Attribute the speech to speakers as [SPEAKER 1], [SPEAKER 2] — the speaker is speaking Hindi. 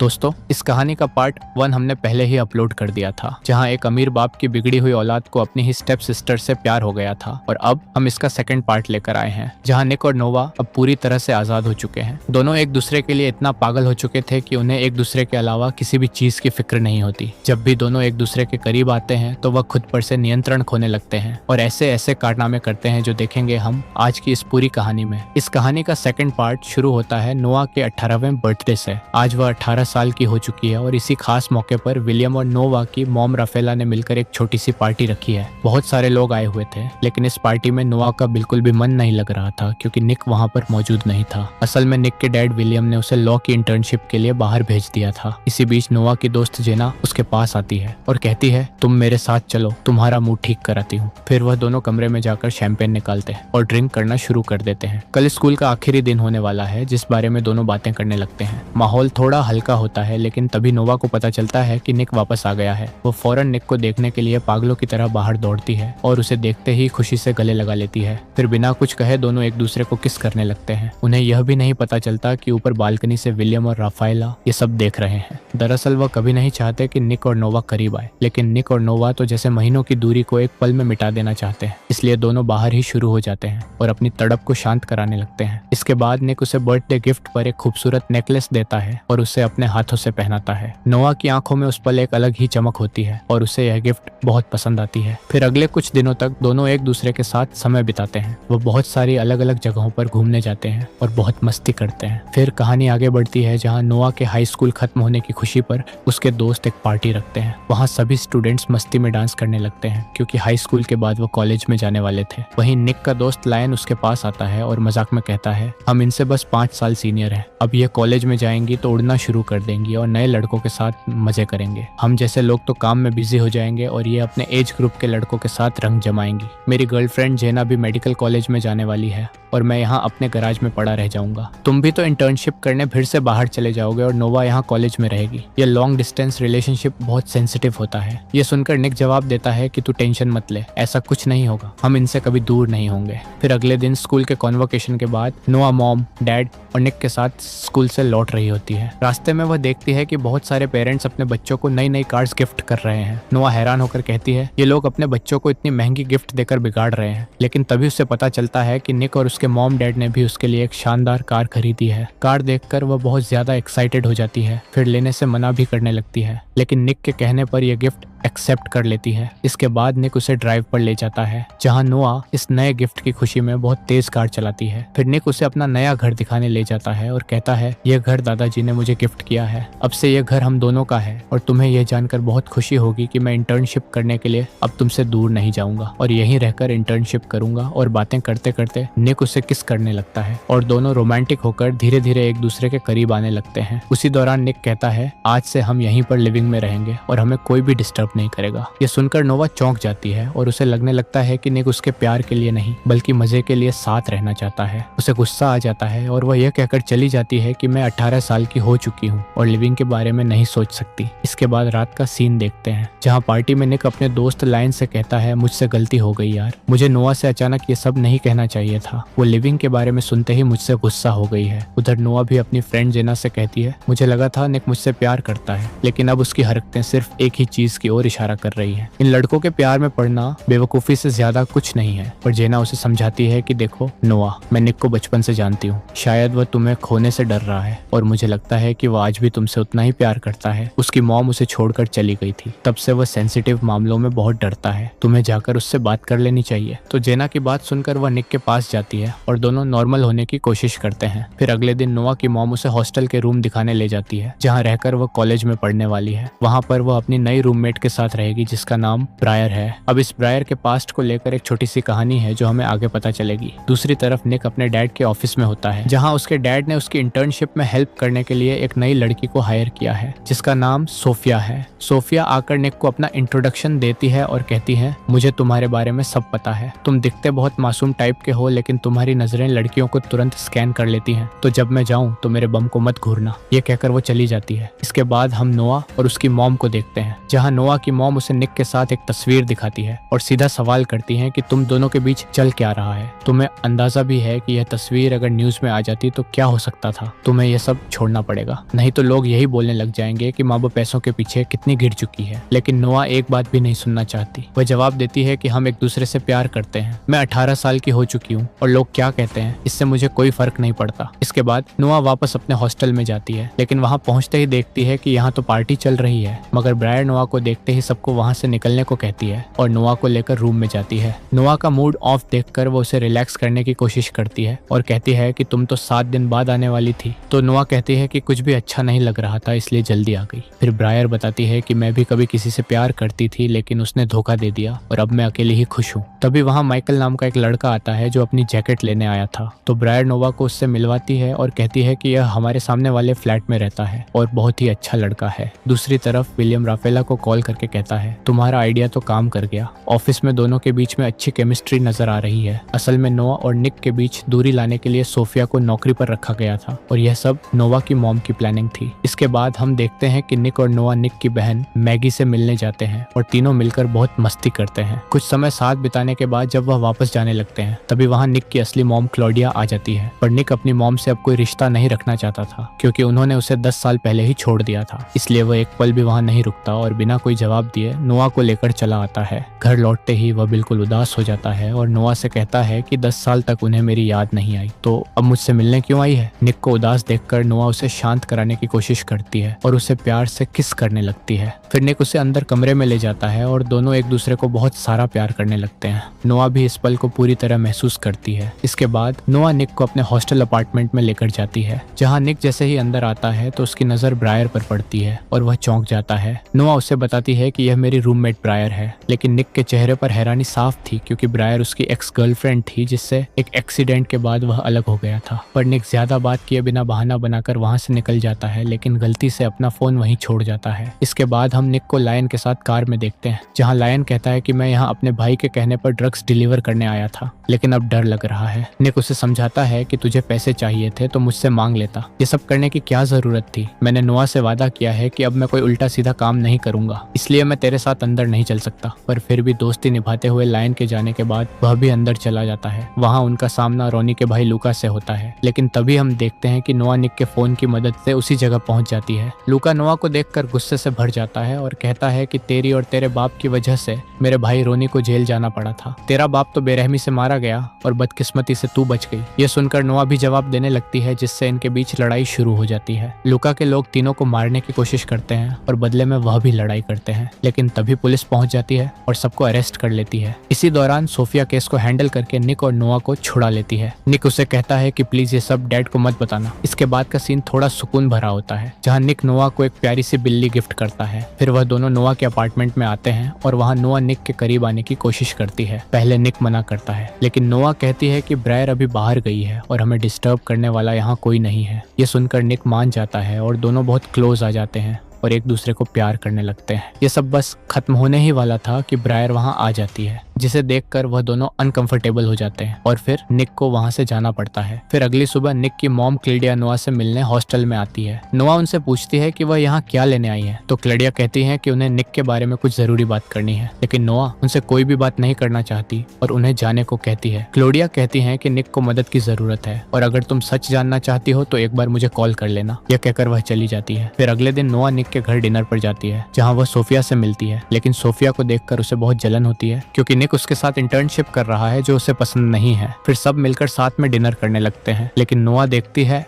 [SPEAKER 1] दोस्तों, इस कहानी का पार्ट 1 हमने पहले ही अपलोड कर दिया था, जहां एक अमीर बाप की बिगड़ी हुई औलाद को अपनी ही स्टेप सिस्टर से प्यार हो गया था। और अब हम इसका सेकंड पार्ट लेकर आए हैं, जहां निक और नोवा अब पूरी तरह से आजाद हो चुके हैं। दोनों एक दूसरे के लिए इतना पागल हो चुके थे कि उन्हें एक दूसरे के अलावा किसी भी चीज की फिक्र नहीं होती। जब भी दोनों एक दूसरे के करीब आते हैं तो वह खुद पर से नियंत्रण खोने लगते हैं और ऐसे ऐसे कारनामे करते हैं जो देखेंगे हम आज की इस पूरी कहानी में। इस कहानी का सेकंड पार्ट शुरू होता है नोवा के 18वें बर्थडे से। आज वह 18 साल की हो चुकी है और इसी खास मौके पर विलियम और नोवा की मॉम राफेला ने मिलकर एक छोटी सी पार्टी रखी है। बहुत सारे लोग आए हुए थे, लेकिन इस पार्टी में नोवा का बिल्कुल भी मन नहीं लग रहा था क्योंकि निक वहाँ पर मौजूद नहीं था। असल में निक के डैड विलियम ने उसे लॉ की इंटर्नशिप के लिए बाहर भेज दिया था। इसी बीच नोवा की दोस्त जेना उसके पास आती है और कहती है, तुम मेरे साथ चलो, तुम्हारा मूड ठीक कराती हूँ। फिर वह दोनों कमरे में जाकर शैंपेन निकालते हैं और ड्रिंक करना शुरू कर देते हैं। कल स्कूल का आखिरी दिन होने वाला है, जिस बारे में दोनों बातें करने लगते हैं। माहौल थोड़ा हल्का होता है, लेकिन तभी नोवा को पता चलता है कि निक वापस आ गया है। वो फौरन निक को देखने के लिए पागलों की तरह बाहर दौड़ती है और उसे देखते ही खुशी से गले लगा लेती है। फिर बिना कुछ कहे दोनों एक दूसरे को किस करने लगते हैं। उन्हें यह भी नहीं पता चलता कि ऊपर बालकनी से विलियम और राफेला ये सब देख रहे हैं। दरअसल वह कभी नहीं चाहते कि निक और नोवा करीब आए, लेकिन निक और नोवा तो जैसे महीनों की दूरी को एक पल में मिटा देना चाहते हैं। इसलिए दोनों बाहर ही शुरू हो जाते हैं और अपनी तड़प को शांत कराने लगते हैं। इसके बाद निक उसे बर्थडे गिफ्ट पर एक खूबसूरत नेकलेस देता है और उसे अपने हाथों से पहनाता है। नोवा की आंखों में उस पल एक अलग ही चमक होती है और उसे यह गिफ्ट बहुत पसंद आती है। फिर अगले कुछ दिनों तक दोनों एक दूसरे के साथ समय बिताते हैं। वो बहुत सारी अलग अलग जगहों पर घूमने जाते हैं और बहुत मस्ती करते हैं। फिर कहानी आगे बढ़ती है, जहाँ नोवा के हाई स्कूल खत्म होने की खुशी पर उसके दोस्त एक पार्टी रखते हैं। वहाँ सभी स्टूडेंट्स मस्ती में डांस करने लगते हैं क्योंकि हाई स्कूल के बाद वो कॉलेज में जाने वाले थे। वहीं निक का दोस्त लायन उसके पास आता है और मजाक में कहता है, हम इनसे बस 5 साल सीनियर हैं। अब ये कॉलेज में जाएंगी तो उड़ना शुरू कर देंगी और नए लड़कों के साथ मजे करेंगे। हम जैसे लोग तो काम में बिजी हो जाएंगे और ये अपने एज ग्रुप के लड़कों के साथ रंग जमाएंगी। मेरी गर्लफ्रेंड जेना भी मेडिकल कॉलेज में जाने वाली है और मैं यहाँ अपने गैराज में पड़ा रह जाऊंगा। तुम भी तो इंटर्नशिप करने फिर से बाहर चले जाओगे और नोवा यहाँ कॉलेज में रहेगी। ये लॉन्ग डिस्टेंस रिलेशनशिप बहुत सेंसिटिव होता है। ये सुनकर निक जवाब देता है कि तू टेंशन मत ले, ऐसा कुछ नहीं होगा, हम इनसे कभी दूर नहीं होंगे। फिर अगले दिन स्कूल के कॉन्वोकेशन के बाद नोवा मॉम, डैड और निक के साथ स्कूल से लौट रही होती है। रास्ते में वह देखती है कि बहुत सारे पेरेंट्स अपने बच्चों को नई नई कार्ड्स गिफ्ट कर रहे हैं। नोवा हैरान होकर कहती है, ये लोग अपने बच्चों को इतनी महंगी गिफ्ट देकर बिगाड़ रहे हैं। लेकिन तभी उसे पता चलता है कि निक और उसके मॉम डैड ने भी उसके लिए एक शानदार कार खरीदी है। कार देखकर वह बहुत ज्यादा एक्साइटेड हो जाती है, फिर लेने से मना भी करने लगती है, लेकिन निक के कहने पर यह गिफ्ट एक्सेप्ट कर लेती है। इसके बाद निक उसे ड्राइव पर ले जाता है, जहां नोआ इस नए गिफ्ट की खुशी में बहुत तेज कार चलाती है। फिर निक उसे अपना नया घर दिखाने ले जाता है और कहता है, यह घर दादाजी ने मुझे गिफ्ट किया है। अब से यह घर हम दोनों का है और तुम्हें यह जानकर बहुत खुशी होगी कि मैं इंटर्नशिप करने के लिए अब तुमसे दूर नहीं जाऊंगा और यहीं रहकर इंटर्नशिप करूंगा। और बातें करते करते निक उसे किस करने लगता है और दोनों रोमांटिक होकर धीरे धीरे एक दूसरे के करीब आने लगते हैं। उसी दौरान निक कहता है, आज से हम यहीं पर लिविंग में रहेंगे और हमें कोई भी डिस्टर्ब नहीं करेगा। ये सुनकर नोवा चौंक जाती है और उसे लगने लगता है कि निक उसके प्यार के लिए नहीं बल्कि मजे के लिए साथ रहना चाहता है। उसे गुस्सा आ जाता है और वह यह कहकर चली जाती है कि मैं 18 साल की हो चुकी हूँ और लिविंग के बारे में नहीं सोच सकती। इसके बाद रात का सीन देखते हैं, जहाँ पार्टी में निक अपने दोस्त लाइन से कहता है, मुझसे गलती हो गई यार, मुझे नोवा से अचानक ये सब नहीं कहना चाहिए था। वो लिविंग के बारे में सुनते ही मुझसे गुस्सा हो गई है। उधर नोवा भी अपनी फ्रेंड जेना से कहती है, मुझे लगा था निक मुझसे प्यार करता है, लेकिन अब उसकी हरकतें सिर्फ एक ही चीज की ओर इशारा कर रही है। इन लड़कों के प्यार में पड़ना बेवकूफी से ज्यादा कुछ नहीं है। पर जेना उसे समझाती है कि देखो नोआ, मैं निक को बचपन से जानती हूँ, शायद वह तुम्हें खोने से डर रहा है और मुझे लगता है कि वह आज भी तुमसे उतना ही प्यार करता है। उसकी मॉम उसे छोड़कर चली गई थी, तब से वह सेंसिटिव मामलों में बहुत डरता है। तुम्हें जाकर उससे बात कर लेनी चाहिए। तो जेना की बात सुनकर वह निक के पास जाती है और दोनों नॉर्मल होने की कोशिश करते हैं। फिर अगले दिन नोआ की मॉम उसे हॉस्टल के रूम दिखाने ले जाती है, जहाँ रहकर वह कॉलेज में पढ़ने वाली है। वहाँ पर वह अपनी नई रूममेट के साथ रहेगी जिसका नाम ब्रायर है। अब इस ब्रायर के पास्ट को लेकर एक छोटी सी कहानी है जो हमें आगे पता चलेगी। दूसरी तरफ निक अपने डैड के ऑफिस में होता है, जहां उसके डैड ने उसकी इंटर्नशिप में हेल्प करने के लिए एक नई लड़की को हायर किया है जिसका नाम सोफिया है। सोफिया आकर निक को अपना इंट्रोडक्शन देती है और कहती है, मुझे तुम्हारे बारे में सब पता है। तुम दिखते बहुत मासूम टाइप के हो, लेकिन तुम्हारी नजरें लड़कियों को तुरंत स्कैन कर लेती हैं। तो जब मैं जाऊं तो मेरे बम को मत घूरना। ये कहकर वो चली जाती है। इसके बाद हम नोआ और उसकी मॉम को देखते हैं, जहाँ नोआ नोआ की मॉम उसे निक के साथ एक तस्वीर दिखाती है और सीधा सवाल करती है कि तुम दोनों के बीच चल क्या रहा है। तुम्हें अंदाजा भी है कि यह तस्वीर अगर न्यूज में आ जाती तो क्या हो सकता था। तुम्हें यह सब छोड़ना पड़ेगा, नहीं तो लोग यही बोलने लग जाएंगे कि माँ बाप पैसों के पीछे कितनी गिर चुकी है। लेकिन नोआ एक बात भी नहीं सुनना चाहती। वह जवाब देती है कि हम एक दूसरे से प्यार करते हैं। मैं 18 साल की हो चुकी हूँ और लोग क्या कहते हैं इससे मुझे कोई फर्क नहीं पड़ता। इसके बाद नोआ वापस अपने हॉस्टल में जाती है, लेकिन वहाँ पहुँचते ही देखती है कि यहाँ तो पार्टी चल रही है। मगर ब्रायर नोआ को देखते ही सबको वहाँ से निकलने को कहती है और नोआ को लेकर रूम में जाती है। नोआ का मूड ऑफ देखकर वो उसे रिलैक्स करने की कोशिश करती है और कहती है कि तुम तो 7 दिन बाद आने वाली थी। तो नोआ कहती है कि कुछ भी अच्छा नहीं लग रहा था इसलिए जल्दी आ गई। फिर ब्रायर बताती है कि मैं भी कभी किसी से प्यार करती थी लेकिन उसने धोखा दे दिया और अब मैं अकेली ही खुश हूँ। तभी वहाँ माइकल नाम का एक लड़का आता है जो अपनी जैकेट लेने आया था। तो ब्रायर नोवा को उससे मिलवाती है और कहती है कि यह हमारे सामने वाले फ्लैट में रहता है और बहुत ही अच्छा लड़का है। दूसरी तरफ विलियम राफेला को कॉल करके कहता है तुम्हारा आइडिया तो काम कर गया। ऑफिस में दोनों के बीच में अच्छी केमिस्ट्री नजर आ रही है। असल में नोआ और निक के बीच दूरी लाने के लिए सोफिया को नौकरी पर रखा गया था और यह सब नोवा की मॉम की प्लानिंग थी। इसके बाद हम देखते हैं कि निक और नोआ निक की बहन मैगी से मिलने जाते हैं और तीनों मिलकर बहुत मस्ती करते हैं। कुछ समय साथ बिताने के बाद जब वह वापस जाने लगते हैं तभी वहाँ निक की असली मॉम क्लॉडिया आ जाती है। पर निक अपनी मॉम से अब कोई रिश्ता नहीं रखना चाहता था क्योंकि उन्होंने उसे 10 साल पहले ही छोड़ दिया था। इसलिए वह एक पल भी वहाँ नहीं रुकता और बिना कोई जवाब दिए नोआ को लेकर चला आता है। घर लौटते ही वह बिल्कुल उदास हो जाता है और नोआ से कहता है कि 10 साल तक उन्हें मेरी याद नहीं आई तो अब मुझसे मिलने क्यों आई है। निक को उदास देखकर नोआ उसे शांत कराने की कोशिश करती है और उसे प्यार से किस करने लगती है। फिर निक उसे अंदर कमरे में ले जाता है और दोनों एक दूसरे को बहुत सारा प्यार करने लगते हैं। नोआ भी इस पल को पूरी तरह महसूस करती है। इसके बाद नोआ निक को अपने हॉस्टल अपार्टमेंट में लेकर जाती है, जहाँ निक जैसे ही अंदर आता है तो उसकी नजर ब्रायर पर पड़ती है और वह चौंक जाता है। नोआ उसे बताती है कि यह मेरी रूममेट ब्रायर है, लेकिन निक के चेहरे पर हैरानी साफ थी क्योंकि ब्रायर उसकी एक्स गर्लफ्रेंड थी जिससे एक एक्सीडेंट के बाद वह अलग हो गया था। पर निक ज्यादा बात किए बिना बहाना बनाकर वहां से निकल जाता है, लेकिन गलती से अपना फोन वहीं छोड़ जाता है। इसके बाद हम निक को लायन के साथ कार में देखते हैं, जहाँ लायन कहता है कि मैं यहाँ अपने भाई के कहने पर ड्रग्स डिलीवर करने आया था, लेकिन अब डर लग रहा है। निक उसे समझाता है कि तुझे पैसे चाहिए थे तो मुझसे मांग लेता, ये सब करने की क्या जरूरत थी। मैंने नोआ से वादा किया है कि अब मैं कोई उल्टा सीधा काम नहीं करूंगा, इसलिए मैं तेरे साथ अंदर नहीं चल सकता। पर फिर भी दोस्ती निभाते हुए लायन के जाने के बाद वह भी अंदर चला जाता है। वहाँ उनका सामना रोनी के भाई लूका से होता है, लेकिन तभी हम देखते हैं कि नोआ निक के फोन की मदद से उसी जगह पहुंच जाती है। लूका नोआ को देखकर गुस्से से भर जाता है और कहता है कि तेरी और तेरे बाप की वजह से मेरे भाई रोनी को जेल जाना पड़ा था। तेरा बाप तो बेरहमी से मारा गया और बदकिस्मती से तू बच गई। ये सुनकर नोआ भी जवाब देने लगती है, जिससे इनके बीच लड़ाई शुरू हो जाती है। लूका के लोग तीनों को मारने की कोशिश करते हैं और बदले में वह भी लड़ाई करते हैं, लेकिन तभी पुलिस पहुंच जाती है और सबको अरेस्ट कर लेती है। इसी दौरान सोफिया केस को हैंडल करके निक और नोआ को छुड़ा लेती है। निक उसे कहता है कि प्लीज ये सब डैड को मत बताना। इसके बाद का सीन थोड़ा सुकून भरा होता है, जहाँ निक नोआ को एक प्यारी सी बिल्ली गिफ्ट करता है। फिर वह दोनों नोआ के अपार्टमेंट में आते हैं और वहाँ नोआ निक के करीब आने की कोशिश करती है। पहले निक मना करता है, लेकिन नोआ कहती है कि ब्रायर अभी बाहर गई है और हमें डिस्टर्ब करने वाला यहाँ कोई नहीं है। ये सुनकर निक मान जाता है और दोनों बहुत क्लोज आ जाते हैं और एक दूसरे को प्यार करने लगते हैं। ये सब बस खत्म होने ही वाला था कि ब्रायर वहाँ आ जाती है, जिसे देखकर वह दोनों अनकंफर्टेबल हो जाते हैं और फिर निक को वहाँ से जाना पड़ता है। फिर अगली सुबह निक की मॉम क्लेडिया नोआ से मिलने हॉस्टल में आती है। नोआ उनसे पूछती है कि वह यहाँ क्या लेने आई है, तो क्लेडिया कहती है कि उन्हें निक के बारे में कुछ जरूरी बात करनी है, लेकिन नोआ उनसे कोई भी बात नहीं करना चाहती और उन्हें जाने को कहती है। क्लोडिया कहती है कि निक को मदद की जरूरत है और अगर तुम सच जानना चाहती हो तो एक बार मुझे कॉल कर लेना। यह कहकर वह चली जाती है। फिर अगले दिन नोआ निक के घर डिनर पर जाती है, जहाँ वह सोफिया से मिलती है, लेकिन सोफिया को देखकर उसे बहुत जलन होती है क्योंकि निक उसके साथ इंटर्नशिप कर रहा है जो उसे पसंद नहीं है। फिर सब मिलकर साथ में डिनर करने लगते हैं, लेकिन नोआ देखती है